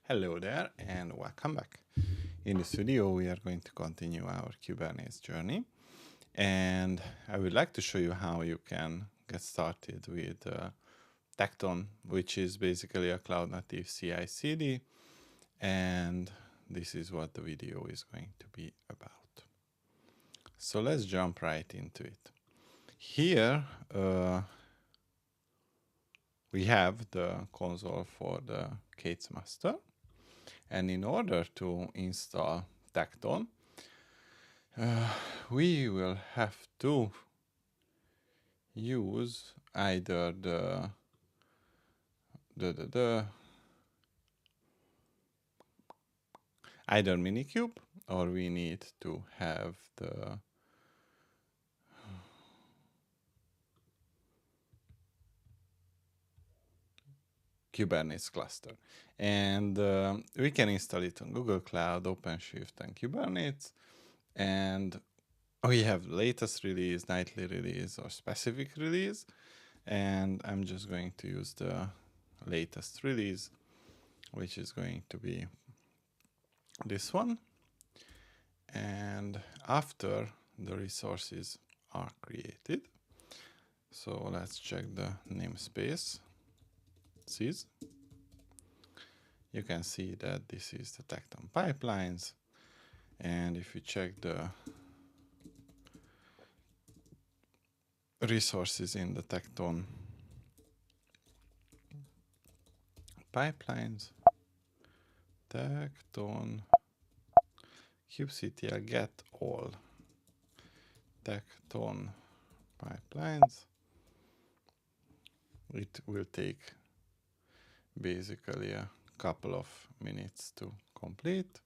Hello there and welcome back. In this video we are going to continue our Kubernetes journey, and I would like to show you how you can get started with Tekton, which is basically a cloud native CI/CD, and this is what the video is going to be about. So let's jump right into it. Here we have the console for the K8s master. And in order to install Tekton, we will have to use either the either Minikube, or we need to have the Kubernetes cluster. And we can install it on Google Cloud, OpenShift, and Kubernetes. And we have latest release, nightly release, or specific release. And I'm just going to use the latest release, which is going to be this one. And after the resources are created, so let's check the namespace. You can see that this is the Tekton pipelines, and if you check the resources in the Tekton pipelines, Tekton kubectl get all Tekton pipelines. It will take basically a couple of minutes to complete,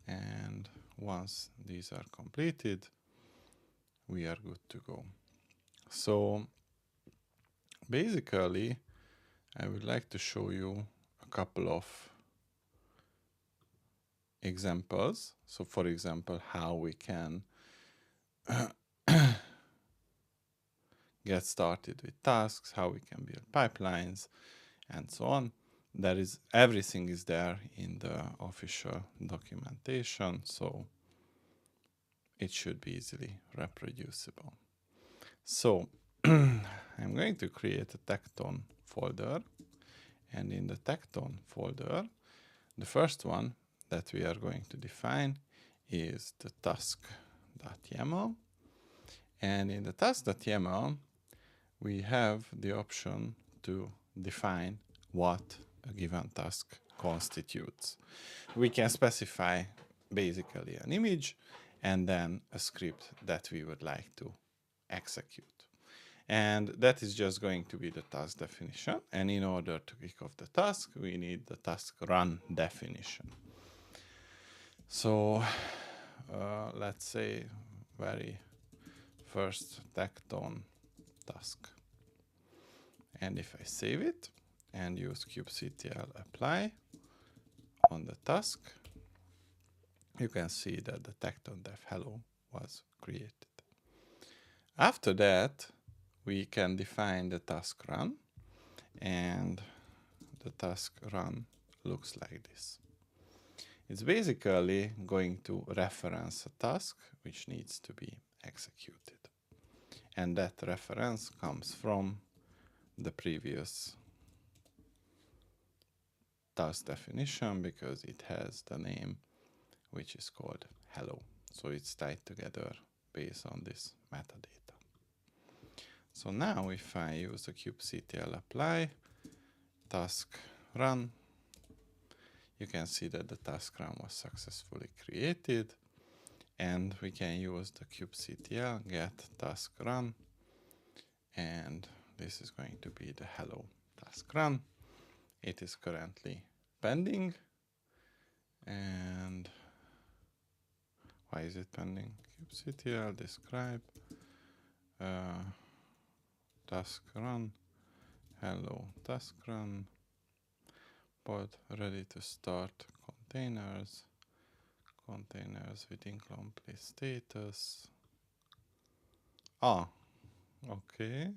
and once these are completed, we are good to go. So basically, I would like to show you a couple of examples. So for example, how we can get started with tasks, how we can build pipelines, and so on. Everything is there in the official documentation, so it should be easily reproducible. So I'm going to create a Tekton folder, and in the Tekton folder, the first one that we are going to define is the task.yaml. And in the task.yaml, we have the option to define what a given task constitutes. We can specify basically an image and then a script that we would like to execute. And that is just going to be the task definition. And in order to kick off the task, we need the task run definition. So let's say very first Tekton task. And if I save it and use kubectl apply on the task, you can see that the Tekton dev hello was created. After that, we can define the task run, and the task run looks like this. It's basically going to reference a task which needs to be executed. And that reference comes from the previous task definition because it has the name which is called hello. So it's tied together based on this metadata. So now if I use the kubectl apply task run, you can see that the task run was successfully created, and we can use the kubectl get task run, and this is going to be the hello task run. It is currently pending. And why is it pending? kubectl describe task run, hello task run, pod ready to start containers with incomplete status. Okay.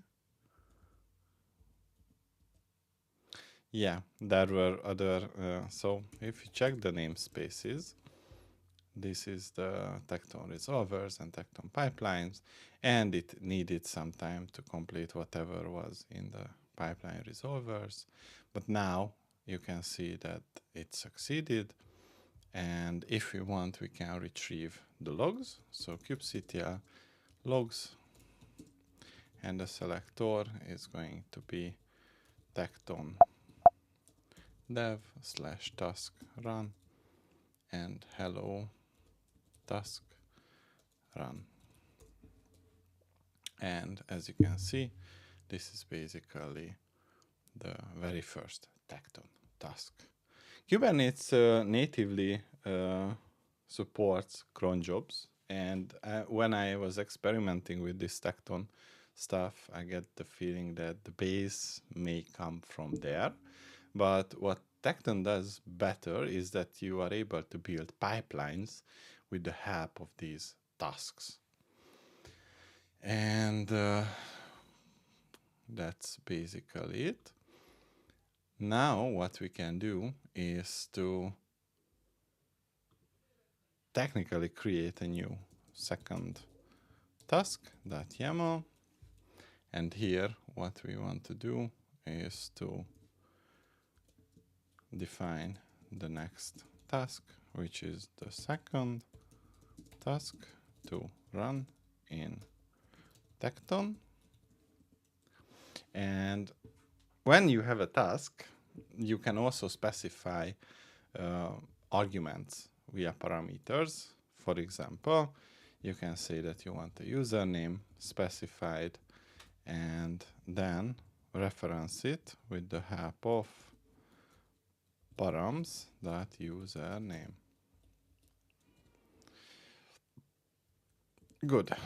Yeah, there were other, so if you check the namespaces, this is the Tekton resolvers and Tekton pipelines, and it needed some time to complete whatever was in the pipeline resolvers. But now you can see that it succeeded. And if we want, we can retrieve the logs. So kubectl logs, and the selector is going to be Tekton dev/task run and hello task run. And as you can see, this is basically the very first Tekton task. Kubernetes natively supports cron jobs, and when I was experimenting with this Tekton stuff, I get the feeling that the base may come from there. But what Tekton does better is that you are able to build pipelines with the help of these tasks. And that's basically it. Now what we can do is to technically create a new second task.yaml. And here what we want to do is to define the next task, which is the second task to run in Tekton. And when you have a task, you can also specify arguments via parameters. For example, you can say that you want a username specified and then reference it with the help of params.username. Good.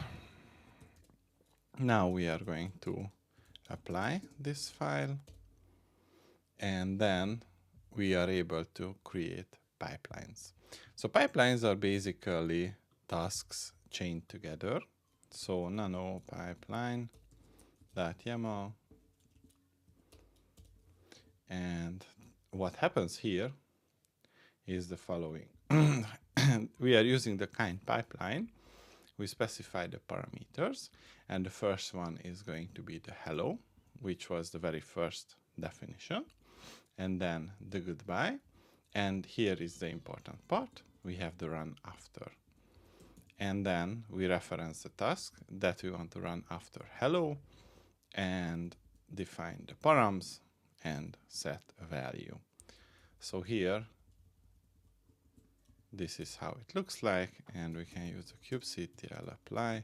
Now we are going to apply this file, and then we are able to create pipelines. So pipelines are basically tasks chained together. So nano pipeline.yaml, and what happens here is the following. We are using the kind pipeline. We specify the parameters, and the first one is going to be the hello, which was the very first definition, and then the goodbye. And here is the important part. We have the run after. And then we reference the task that we want to run after hello and define the params and set a value. So here, this is how it looks like, and we can use the kubectl apply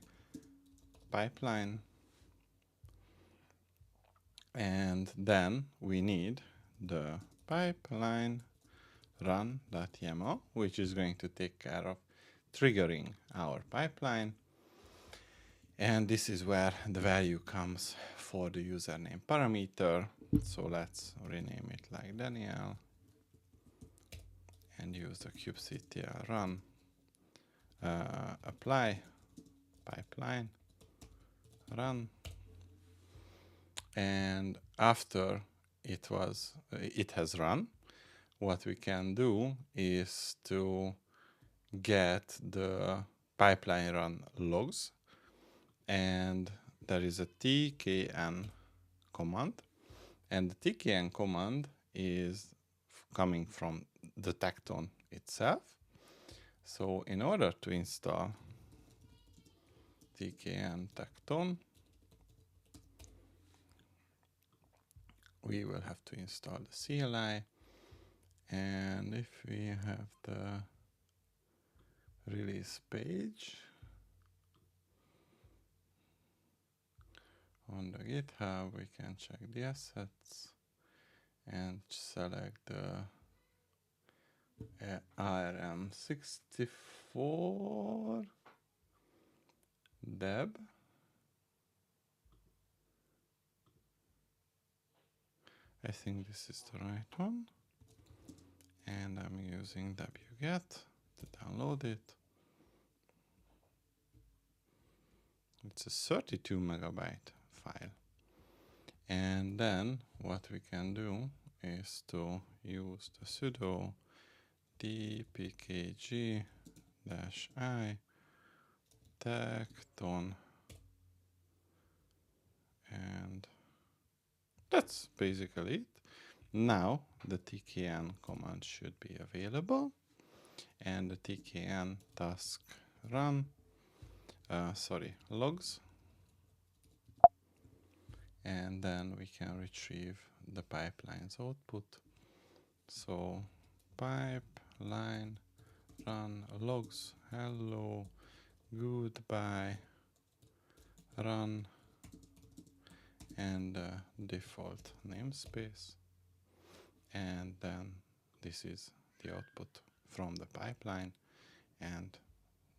pipeline. And then we need the pipeline run.yaml, which is going to take care of triggering our pipeline. And this is where the value comes for the username parameter. So let's rename it like Daniel and use the kubectl run apply pipeline run. And after it has run, what we can do is to get the pipeline run logs, and there is a TKN command, and the TKN command is coming from the Tekton itself. So in order to install TKN Tekton, we will have to install the CLI, and if we have the release page on the GitHub, we can check the assets and select the ARM64 deb. I think this is the right one, and I'm using wget to download it. It's a 32 megabyte file. And then what we can do is to use the sudo dpkg-i tekton, and that's basically it. Now the TKN command should be available, and the TKN task run, logs, and then we can retrieve the pipeline's output. So pipeline run logs hello goodbye run and default namespace, and then this is the output from the pipeline and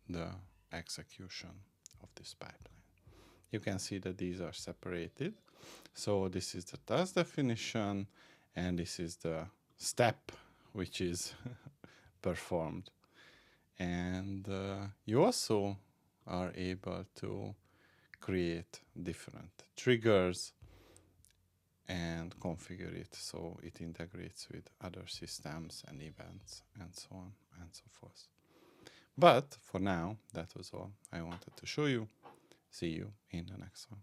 the execution of this pipeline. You can see that these are separated. So this is the task definition, and this is the step which is performed. And you also are able to create different triggers and configure it so it integrates with other systems and events and so on and so forth. But for now, that was all I wanted to show you. See you in the next one.